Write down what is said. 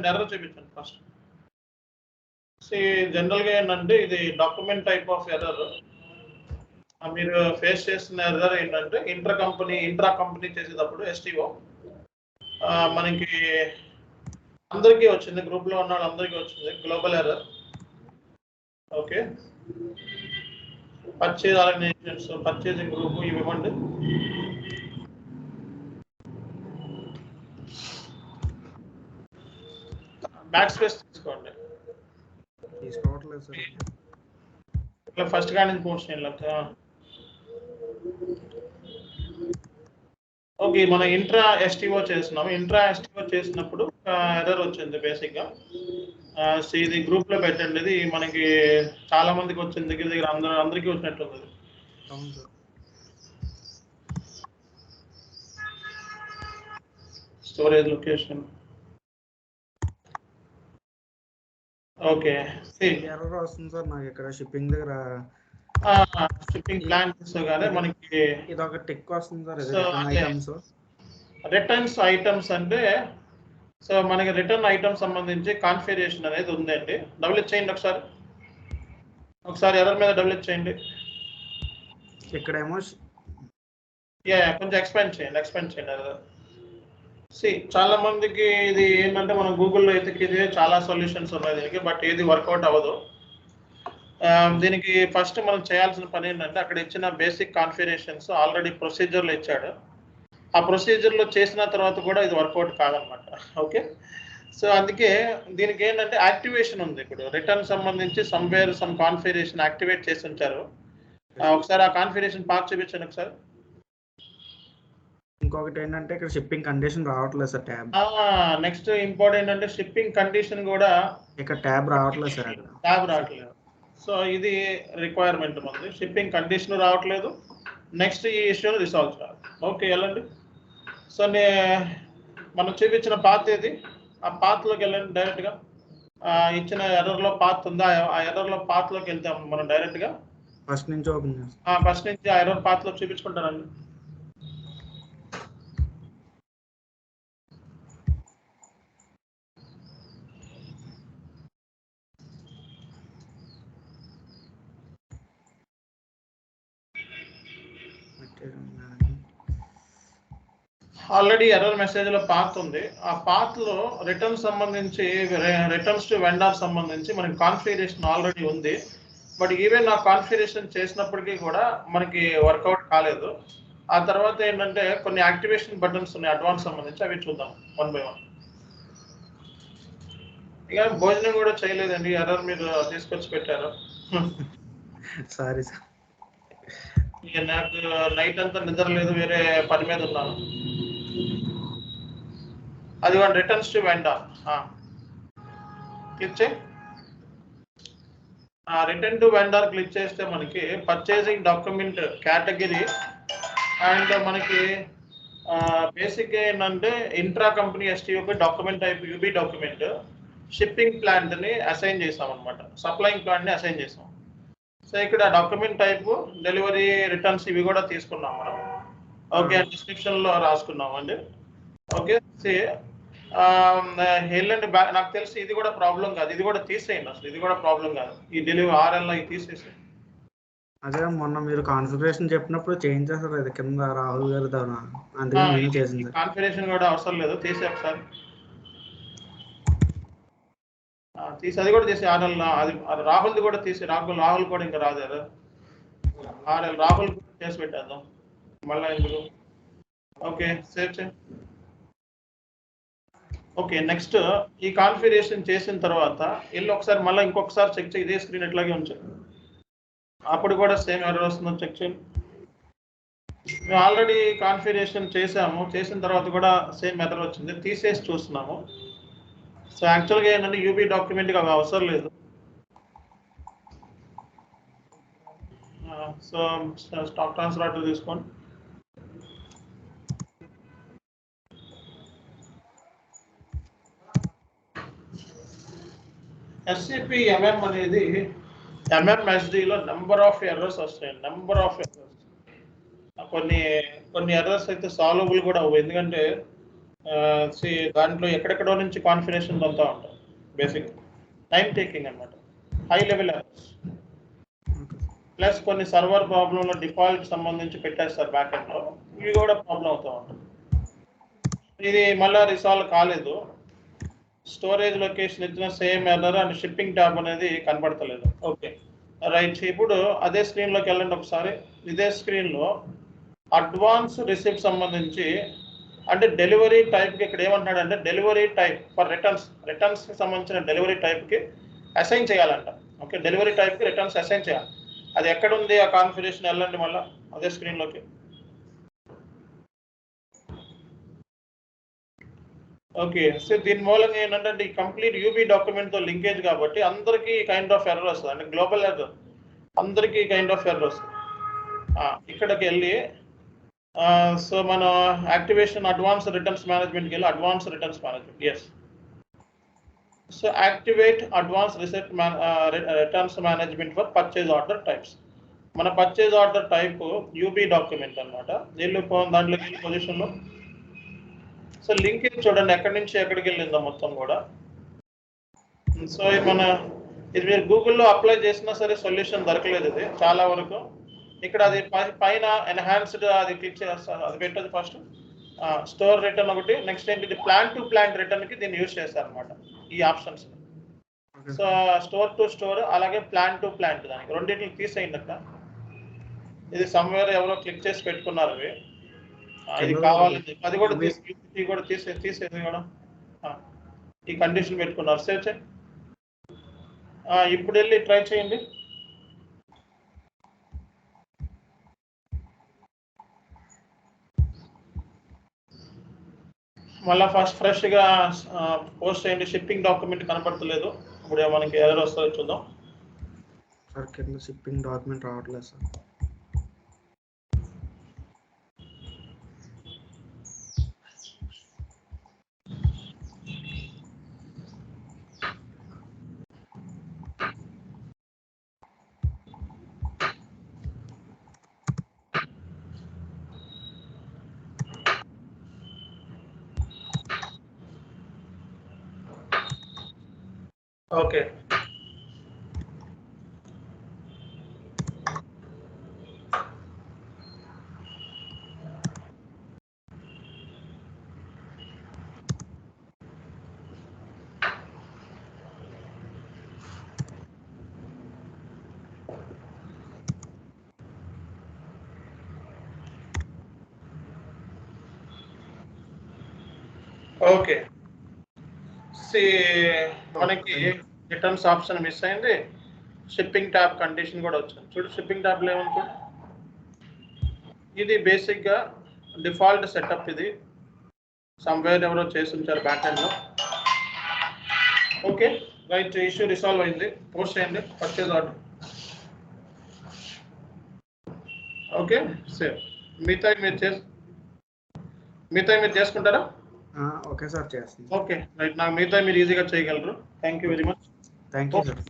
Error చూపించండి first. జనరల్గా ఏంటంటే ఇది డాక్యుమెంట్ టైప్ ఆఫ్ ఎర్రర్. మీరు ఫేస్ చేస్తున్న ఎర్రర్ ఏంటంటే ఇంట్రా కంపెనీ చేసేటప్పుడు STO మనకి అందరికీ వచ్చింది, గ్రూప్లో ఉన్న వాళ్ళందరికీ వచ్చింది global error. Okay, purchase organisations, purchasing group ఇవి ఇవ్వండి. బ్యాక్ స్పేస్ తీసుకోండి. తీసుకోవట్లేదు సార్. ఇట్లా ఫస్ట్ గా నుంచి పోస్ట్ చేయాలి. ఓకే, మనం ఇంట్రా STO చేస్తున్నాము. ఇంట్రా STO చేసినప్పుడు ఎర్రర్ వచ్చింది బేసిక్గా. ఇది గ్రూప్ లో పెట్టండి. ఇది మనకి చాలా మందికి వచ్చింది, దగ్గర దగ్గర అందరికీ వచ్చినట్టుంది. అవును sir. Storage location. Okay, error వస్తుంది సార్ నాకు ఇక్కడ షిప్పింగ్ దగ్గర. షిప్పింగ్ ప్లాన్ తీసుకోగానే మనకి ఇది ఒక టిక్ వస్తుంది సార్. రిటర్న్స్ ఐటమ్స్ అంటే మనకి రిటర్న్ ఐటమ్ సంబంధించి కాన్ఫిగరేషన్ అనేది ఉందండి. డబుల్ క్లిక్ చేయండి ఒకసారి ఎర్రర్ మీద డబుల్ క్లిక్ చేయండి. ఇక్కడేమో కొంచెం ఎక్స్పాండ్ చేయండి ఎర్రర్. చాలా మందికి ఇది ఏంటంటే మనం గూగుల్లో ఎతికితే చాలా సొల్యూషన్స్ ఉన్నాయి దీనికి, బట్ ఏది వర్కౌట్ అవ్వదు. దీనికి ఫస్ట్ మనం చేయాల్సిన పని ఏంటంటే అక్కడ ఇచ్చిన బేసిక్ కాన్ఫిగరేషన్స్ ఆల్రెడీ ప్రొసీజర్లో ఇచ్చాడు. ఆ ప్రొసీజర్లో చేసిన తర్వాత కూడా ఇది వర్కౌట్ కాదనమాట. ఓకే, అందుకే దీనికి ఏంటంటే యాక్టివేషన్ ఉంది. ఇప్పుడు రిటర్న్ సంబంధించి సమ్ కాన్ఫిగరేషన్ యాక్టివేట్ చేసి ఉంచారు. ఒకసారి ఆ కాన్ఫిగరేషన్ పార్ట్ చూపించండి ఒకసారి. ఇంకొకటి ఏంటంటే ఇక్కడ షిప్పింగ్ కండిషన్ రావట్లేదు సార్. ట్యాబ్ నెక్స్ట్ ఇంపార్టెంట్ అంటే షిప్పింగ్ కండిషన్ కూడా ఇక్కడ ట్యాబ్ రావట్లేదు సార్. అక్కడ ట్యాబ్ రావట్లేదు. ఇది రిక్వైర్మెంట్ ఉంది. షిప్పింగ్ కండిషన్ రావట్లేదు. నెక్స్ట్ ఈ ఇష్యూని రిసాల్వ్ చేయాలి. ఓకే, వెళ్ళండి. మనం చూపించిన పాత్ ఏది, ఆ పాత్లోకి వెళ్ళండి డైరెక్ట్గా. ఇచ్చిన ఎర్రర్లో పాత్ ఉందా, ఆ ఎర్రర్లో పాత్లోకి వెళ్తాం మనం డైరెక్ట్గా. ఫస్ట్ నుంచి ఓపెన్ ఫస్ట్ నుంచి ఆ ఎర్రర్ పాత్లో చూపించుకుంటానండి. ఆల్రెడీ ఎర్రర్ మెసేజ్లో పాత్ ఉంది. ఆ పాత్లో రిటర్న్ సంబంధించి రిటర్న్స్ టు వెండర్ సంబంధించి మనకి కాన్ఫిగరేషన్ ఆల్రెడీ ఉంది. బట్ ఈవెన్ ఆ కాన్ఫిగరేషన్ చేసినప్పటికీ కూడా మనకి వర్కౌట్ కాలేదు. ఆ తర్వాత ఏంటంటే కొన్ని యాక్టివేషన్ బటన్స్ ఉన్నాయి అడ్వాన్స్ సంబంధించి, అవి చూద్దాం 1 by 1. ఇక భోజనం కూడా చేయలేదండి, ఎర్రర్ మీరు తీసుకొచ్చి పెట్టారు. Sorry sir. నాకు నైట్ అంతా నిద్ర లేదు, వేరే పని మీద ఉన్నాను. అది రిటర్న్స్ టు వెండర్ క్లిక్ చేయి. రిటర్న్ టు వెండర్ క్లిక్ చేస్తే మనకి పర్చేసింగ్ డాక్యుమెంట్ కేటగిరీ అండ్ మనకి బేసిక్గా ఏంటంటే intra company STO document type UB document, shipping ప్లాంట్ని అసైన్ చేసాం అనమాట, సప్లయింగ్ ప్లాంట్ని అసైన్ చేసాం. ఇక్కడ డాక్యుమెంట్ టైపు, డెలివరీ, రిటర్న్స్ ఇవి కూడా తీసుకున్నాం మనం. ఓకే, డిస్క్రిప్షన్లో రాసుకున్నామండి. ఓకే, వెళ్ళండి బ్యాక్. నాకు తెలిసి ఇది కూడా ప్రాబ్లం కాదు, ఇది కూడా తీసేయండి. అసలు ఇది కూడా ప్రాబ్లం కాదు, ఈ డెలివరీ RL ఇది తీసేసేయండి. అదే మొన్న మీరు కాన్ఫిగరేషన్ చెప్పినప్పుడు చేంజ్ చేస్తారు అది కింద రాహుల్ గారి ద్వారా, అందుకని నేను చేసింది. కాన్ఫిగరేషన్ కూడా అవసరం లేదు, తీసే ఒకసారి తీసి అది కూడా తీసి RL అది రాహుల్ది కూడా తీసి, రాహుల్ కూడా ఇంకా రాదు కదా RL, రాహుల్ చేసి పెట్టేద్దాం మళ్ళీ ఎందుకు. ఓకే, సేవ్ చేయి. ఓకే, నెక్స్ట్ ఈ కాన్ఫిగరేషన్ చేసిన తర్వాత వెళ్ళి ఒకసారి మళ్ళీ ఇంకొకసారి చెక్ చేయి. ఇదే స్క్రీన్ ఎట్లాగే ఉంచారు, అప్పుడు కూడా సేమ్ ఎర్రర్ వస్తుందో చెక్ చేయండి. మేము ఆల్రెడీ కాన్ఫిగరేషన్ చేసాము, చేసిన తర్వాత కూడా సేమ్ ఎర్రర్ వచ్చింది, తీసేసి చూస్తున్నాము. యాక్చువల్గా ఏంటంటే UB డాక్యుమెంట్కి అవి అవసరం లేదు. స్టాక్ ట్రాన్స్ఫర్ ఆర్డర్ తీసుకోండి. SAP MM అనేది MMSDలో నెంబర్ ఆఫ్ ఎర్రర్స్ వస్తాయి, నెంబర్ ఆఫ్ ఎర్రర్స్. కొన్ని ఎర్రర్స్ అయితే సాల్వబుల్ కూడా అవ్వవు, ఎందుకంటే దాంట్లో ఎక్కడెక్కడో నుంచి కాన్ఫిగరేషన్ అంతా ఉంటుంది. బేసిక్ టైం టేకింగ్ అనమాట, హై లెవెల్ ఎర్రర్స్. ప్లస్ కొన్ని సర్వర్ ప్రాబ్లంలో డిఫాల్ట్ సంబంధించి పెట్టేస్తారు బ్యాక్ ఎండ్లో, ఇవి కూడా ప్రాబ్లం అవుతూ ఉంటుంది. ఇది మళ్ళీ రిసాల్వ్ కాలేదు. స్టోరేజ్ లొకేషన్ ఇచ్చిన same error and shipping tab అనేది కనపడతలేదు. Okay right. ఇప్పుడు అదే స్క్రీన్లోకి వెళ్ళండి ఒకసారి. ఇదే స్క్రీన్లో అడ్వాన్స్ రిసిప్ట్ సంబంధించి అంటే డెలివరీ టైప్కి ఇక్కడ ఏమంటున్నాడంటే డెలివరీ టైప్ ఫర్ రిటర్న్స్కి సంబంధించిన డెలివరీ టైప్కి అసైన్ చేయాలంట. ఓకే, డెలివరీ టైప్కి రిటర్న్స్ అసైన్ చేయాలి. అది ఎక్కడ ఉంది ఆ కాన్ఫిగరేషన్? వెళ్ళండి మళ్ళీ అదే స్క్రీన్లోకి. ఓకే, సో దీని మూలంగా ఏంటంటే ఈ కంప్లీట్ యూబీ డాక్యుమెంట్తో లింకేజ్ కాబట్టి అందరికీ కైండ్ ఆఫ్ ఎర్రర్ వస్తుంది, అంటే గ్లోబల్ ఎర్రర్, అందరికీ కైండ్ ఆఫ్ ఎర్రర్ వస్తుంది. ఇక్కడికి వెళ్ళి సో మన యాక్టివేషన్ అడ్వాన్స్ రిటర్న్స్ మేనేజ్మెంట్కి వెళ్ళి advance returns management, yes. So activate advance returns management for purchase order types. మన purchase order type UB document అనమాట. దాంట్లోకి వెళ్ళి పొజిషన్లో సో లింకేజ్ చూడండి ఎక్కడి నుంచి ఎక్కడికి వెళ్ళిందో మొత్తం కూడా. సో ఇది మీరు గూగుల్లో అప్లై చేసినా సరే సొల్యూషన్ దొరకలేదు ఇది చాలా వరకు. ఇక్కడ అది పైన ఎన్హాన్స్డ్ అది క్లిక్ చేస్తారు, అది పెట్టదు ఫస్ట్. స్టోర్ రిటర్న్ ఒకటి, నెక్స్ట్ ఏంటి ఇది ప్లాన్ టు ప్లాంట్ రిటర్న్కి దీన్ని యూజ్ చేస్తారు అనమాట ఈ options. So store to store అలాగే ప్లాన్ టు ప్లాంట్, దానికి రెండింటిని తీసేయండి అక్కడ. ఇది సమ్వేర్ ఎవరో క్లిక్ చేసి పెట్టుకున్నారు ఇవి, ఇది కావాలని. అది కూడా తీసేది కూడా ఈ కండిషన్ పెట్టుకున్నారు. సేవ్ చేయి. ఇప్పుడు వెళ్ళి ట్రై చేయండి. మళ్ళీ ఫ్రెష్గా పోస్ట్ చేయండి. షిప్పింగ్ డాక్యుమెంట్ కనపడతలేదు, ఇప్పుడు మనకి ఎర్రర్ వస్తుందో చూద్దాం. సార్ కింద షిప్పింగ్ డాక్యుమెంట్ రావట్లేదు సార్. Okay, okay. మనకి రిటర్న్స్ ఆప్షన్ మిస్ అయింది, షిప్పింగ్ ట్యాబ్ కండిషన్ కూడా వచ్చింది. చూడు షిప్పింగ్ ట్యాబ్లో ఏమని చూడు. ఇది బేసిక్గా డిఫాల్ట్ సెటప్, ఇది సమ్వేర్ ఎవరో చేసి ఉంచారు బ్యాక్ ఎండ్లో. ఓకే రైట్, ఇష్యూ రిసాల్వ్ అయింది. పోస్ట్ చేయండి పర్చేజ్ ఆర్డర్. Okay save. మిగతా మీరు చేసుకుంటారా? ఓకే సార్ చేస్తాను. ఓకే రైట్, నాకు మిగతా మీరు ఈజీగా చేయగలరు. Thank you very much. Thank you sir.